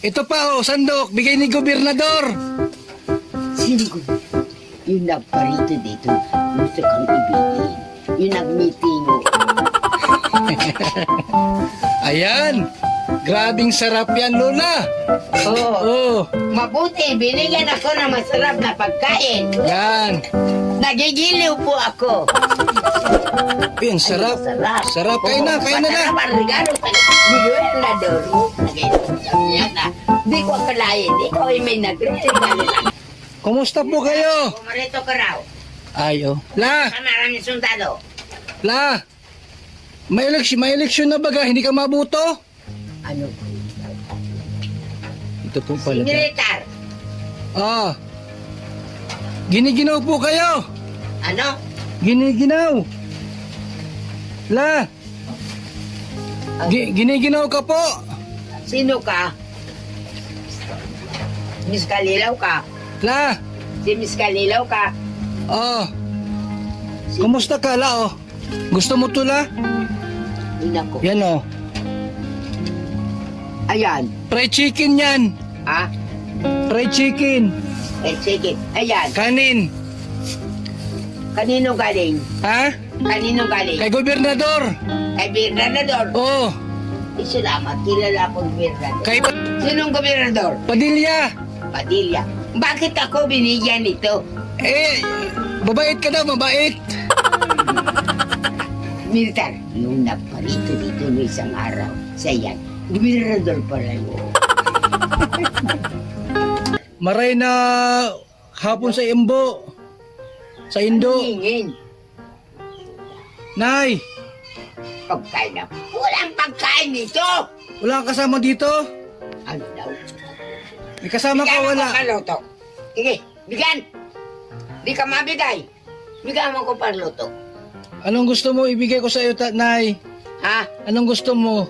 Ito pa oh, sandok. Bigay ni gobernador. Sino ko? Yung nagparito dito, gusto kang ibigin. Yung nag-meeting mo. Ayan. Grabing sarap yan, Lola. Oo. Oh, Mabuti, binigyan ako ng masarap na pagkain. yan. Nagigiliw po ako. Ayan, sarap. Sarap. Sarap. Kain na, kain na na. Masarap ang regalo sa gobernador. Yan na. Di ko akalain. Ikaw ay may nagre-regalo lang. Kumusta po kayo? Pumarito ka raw. Ayo. La, Sa maraming sundalo. la. May eleksyon na baga, hindi ka mabuto? Ano? Ito po pala. Militar. Ah. Giniginaw po kayo. Ano? Giniginaw. La. Giniginaw ka po. Sino ka? Miss Kalilaw ka? La. Si Miss Kalilaw ka? Oh. Kumusta ka, la, oh? Gusto mo to, la? Ina ko. Yan, oh. Ayan. Fried chicken yan. Ha? Fried chicken. Eh, sige. Ayan. Kanin. Kanino galing? Ha? Kanino galing? Kay gobernador. Kay Bernador. Oh. Eh, salamat. Kilala akong Bernador. Kay Sinong gobernador? Padilla. Padilla. Bakit ako binigyan nito? Eh, mabait ka daw, mabait. Militar. Yung nagparito dito no isang araw. Sa yan. Gobernador pala yun. Maray na hapon sa Imbo. Sa Indo. Hingin. Nay, Pagkain na. Walang pagkain nito! wala kang kasama dito? Ano daw? May kasama ka, wala. Bigyan mo ko paluto. Sige, bigyan. Di ka mabigay. Bigyan mo ko paluto. Anong gusto mo ibigay ko sa iyo, Nay? Ha? Anong gusto mo?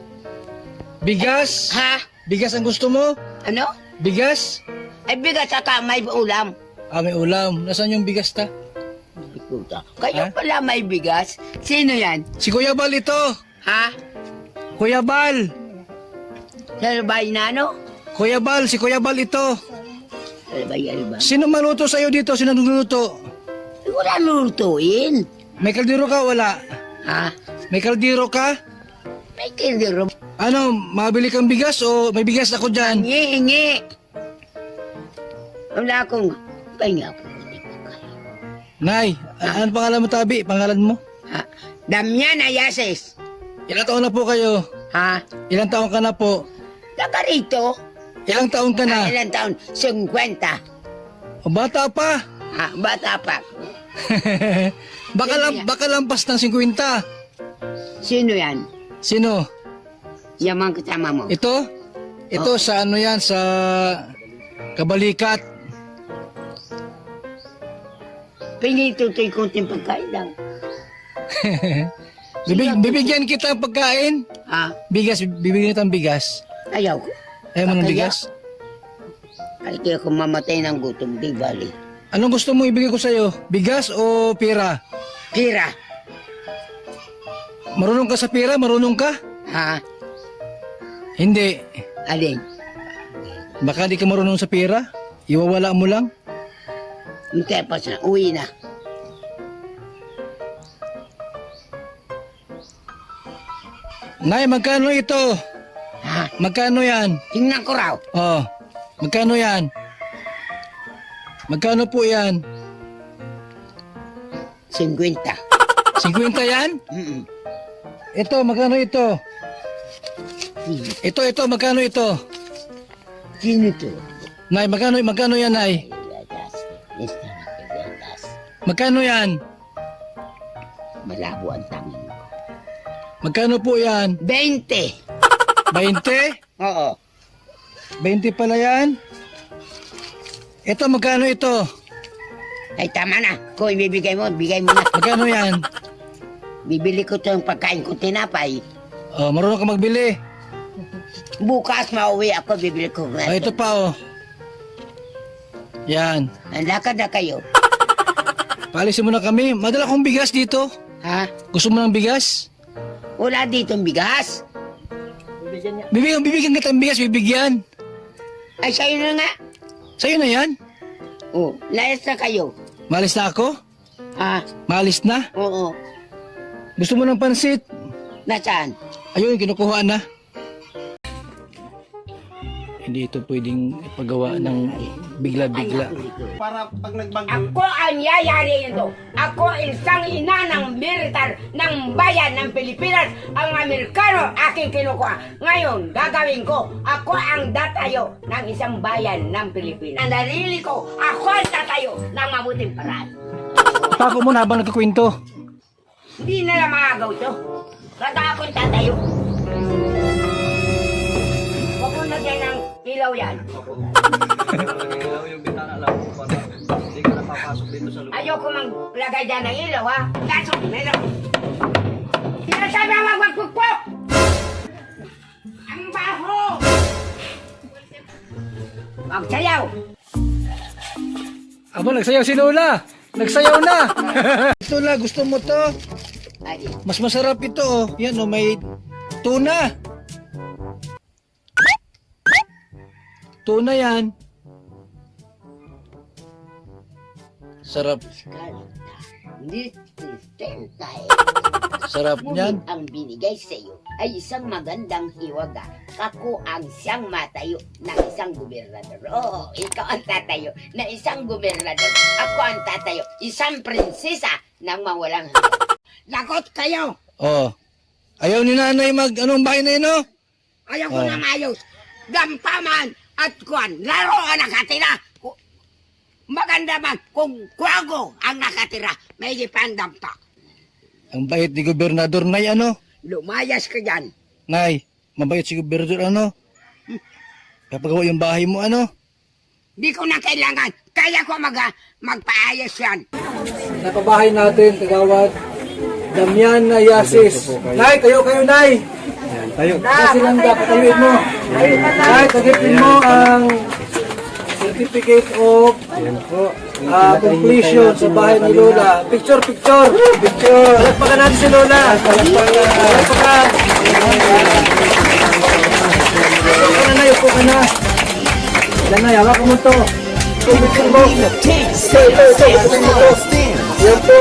Bigas? Ha? Bigas ang gusto mo? Ano? Bigas? Ay, bigas at may ulam. Ah, may ulam. Nasaan yung bigas ta? Puta. Kayo Ha? pala may bigas? Sino yan? Si Kuya Bal ito. Ha? Kuya Bal. Salbay na ano? Kuya Bal, si Kuya Bal ito. Salbay alba. Sino maluto sa iyo dito? Sino nagluluto? Wala lutuin. May kaldero ka, wala? Ha? May kaldero ka? May kindero. Ano, mabili kang bigas o may bigas ako dyan? Hingi. Wala akong pahinga ako. Nay, ano pangalan mo, Tabi? Pangalan mo? Ha? Damian Ayases. Ilang taon na po kayo? Ha? Ilang taon ka na po? Taga rito. Ilang taon ka na? Ilang taon? 50. O, bata pa. Ha? Bata pa. Baka lampas ng 50. Sino yan? Sino? Yaman kasama mo. Ito? Ito sa ano yan, sa Kabalikat. Pinitutoy konting pagkain lang. Bibigyan kita ng pagkain. Ha? Bigas, bibigyan kita ng bigas. Ayaw ko. Ayaw mo ng Kaya- bigas? Ay, kaya kung mamatay ng gutom, di bali. Anong gusto mo ibigay ko sa'yo? Bigas o pera? Kira. Marunong ka sa pera? Marunong ka? Ha? Hindi. Alin? Baka di ka marunong sa pera? Iwawala mo lang? Hintay pa siya. Uwi na. Nay, magkano ito? Ha? Magkano yan? Tingnan ko raw. Oh, magkano yan? Magkano po yan? 50. 50 yan? Mm-mm. Ito, magkano ito? Sino? Ito, magkano ito? Sino to? Nay, magkano yan, Nay? Gatas. Esta na gatas. Magkano yan? Malabo ang tangin ko. Magkano po yan? 20. 20? Oo. 20 pala yan? Ito, magkano ito? Ay, tama na. Kung ibibigay mo, bigay mo na. Magkano yan? Bibili ko itong pagkain ko tinapay. Oh, marunong ka magbili. Bukas mauwi ako, bibili ko. Oh, ito pa, oh. Yan. Ang lakad na kayo. Paalisin mo na kami. Madala kong bigas dito. Ha? Gusto mo ng bigas? Wala ditong bigas. Bibigyan kita ng bigas, bibigyan. Ay, sa'yo na nga. Sa'yo na yan? Oh, layas na kayo. Malis na ako? Ah, Malis na? oo. Gusto mo ng pansit? Nasaan? Ayun, kinukuha na. Hindi ito pwedeng ipagawa ng bigla-bigla. Para pag nagbagyo, Ako ang yayari nito. Ako isang ina ng militar ng bayan ng Pilipinas. Ang Amerikano aking kinukuha. Ngayon, gagawin ko. Ako ang datayo ng isang bayan ng Pilipinas. Ang narili ko, ako ang tatayo ng mabuting paraan. Pako mo na habang nagkukwento. Hindi na lang makagaw ito. Basta akong tatayo. Huwag mo nagyan ng ilaw yan. ilaw yung bitana lang para hindi ka napapasok dito sa loob. Ayoko maglagay dyan ng ilaw, ha? Kaso, meron. Sinasabi ang magpagpukpok! Ang baho! Magsayaw! Aba, nagsayaw si Lola. Nagsayaw na. Lola, gusto mo to? Ay, Mas masarap ito. Oh. Yan, oh, may tuna. Tuna yan. Sarap. this is 10 times. Sarap niyan. Ngunit ang binigay sa iyo ay isang magandang hiwaga. Ako ang siyang matayo ng isang gobernador. Oo, ikaw ang tatayo na isang gobernador. Ako ang tatayo, isang prinsesa ng mawalang hanggan. Lakot kayo! Oh. Ayaw ni nanay anong bahay na yun, oh? Ayaw ko Oh. na mayos! Gampaman at kuwan! Laro ang nakatira! Maganda man kung kwago ang nakatira. May gipandam pa. Ang bait ni Gobernador, Nay, ano? Lumayas ka dyan. Nay, mabait si Gobernador, ano? Kapagawa yung bahay mo, ano? Di ko na kailangan. Kaya ko magpaayos yan. Napabahay natin, kagawad. Damian na Yasis. Nay, tayo kayo, Nay. Tayo. Kasi lang patayuin mo. Nay, tagipin mo ang certificate of completion sa bahay ni Lola. Picture. Palagpakan natin si Lola. Palagpakan. Upo ka na, upo ka na. Yan na, hawak mo to. Picture mo. Yan po.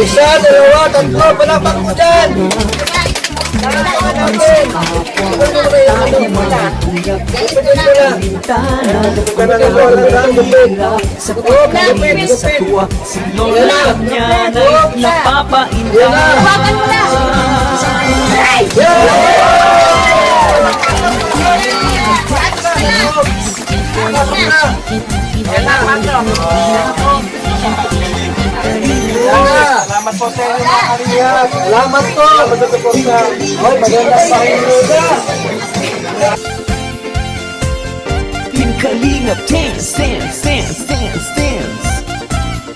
Isa, dalawa, tatlo, palapak mo dyan. Palakpakan natin. Salamat po sa inyo mga kariya. Salamat po. Oy, magandang pahinga. Pinkalinga, dance.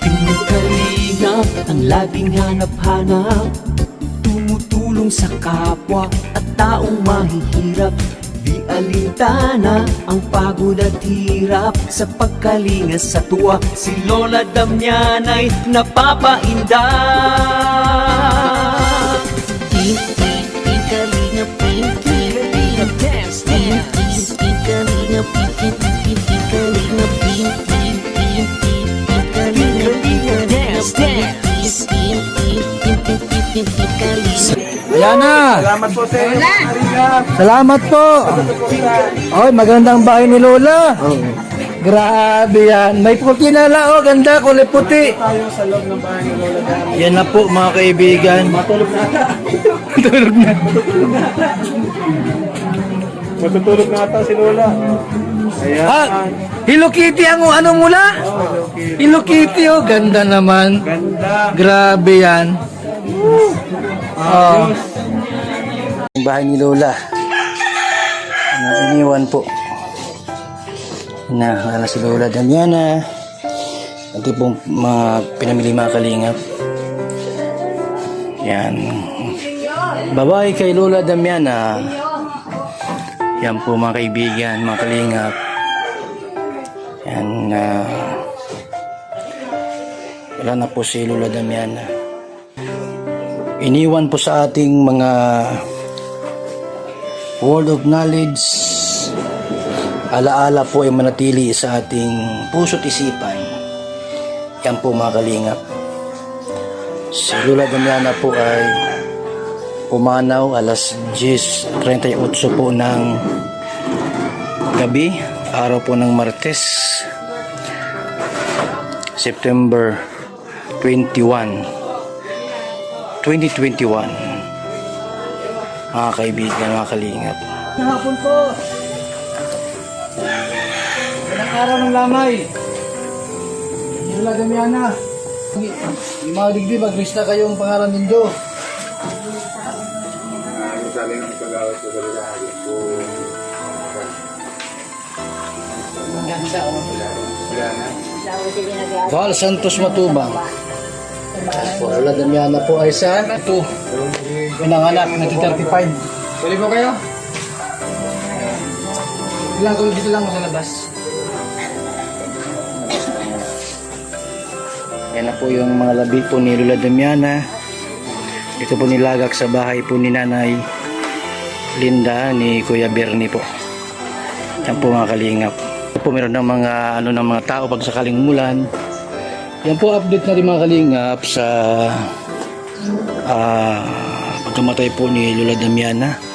Pinkalinga, ang laging hanap-hanap. Tumutulong sa kapwa at taong mahihirap. Di alintana ang pagod at hirap. Sa pagkalinga sa tuwa, si Lola Damian ay napapainda. Pinkalinga, dance. Pinkalinga, dance. Ayan na. Salamat po sa inyo mga kariya. Salamat po. Oy, magandang bahay ni Lola. Grabe yan. May puti na lang. Oh, ganda. Kulay puti. Tayo sa loob ng bahay ni Lola Dami. Yan na po, mga kaibigan. Matulog na ata. Tulog na. Matutulog na ata si Lola. Ayan. Ah, Hello Kitty ang ano mula? Hello Kitty, oh. Ganda naman. Ganda. Grabe yan. Oh. Yung bahay ni Lola. Iniwan po. Wala si Lola Damiana. Ito pong mga pinamili mga kalingap. Yan. Bye-bye kay Lola Damiana. Yan po mga kaibigan, mga kalingap. Yan. Wala na po si Lola Damiana. Iniwan po sa ating mga word of knowledge alaala po ay manatili sa ating puso't isipan. Yan po mga kalingap. Si Lola Damiana po ay pumanaw alas 10:38 po ng gabi, araw po ng Martes, September 21, 2021. Mga kaibigan, mga kalingap. Hapon po. Ganang araw ng lamay. Lola Damiana. Yung mga digdi, maglista kayong pangalan ninyo. Ang ganda, oh. Val Santos Matubang. Lola Damiana po ay sa ito. Pinanganak, 1935. Pwede po kayo? Ilang ko dito lang sa labas. Yan na po yung mga labi po ni Lola Damiana. Ito po nilagak sa bahay po ni Nanay Linda ni Kuya Bernie po. Yan po mga kalingap. Ito po meron ng mga ng mga tao pag sakaling umulan. Yan po update na rin mga kalingap sa pagkamatay po ni Lola Damiana.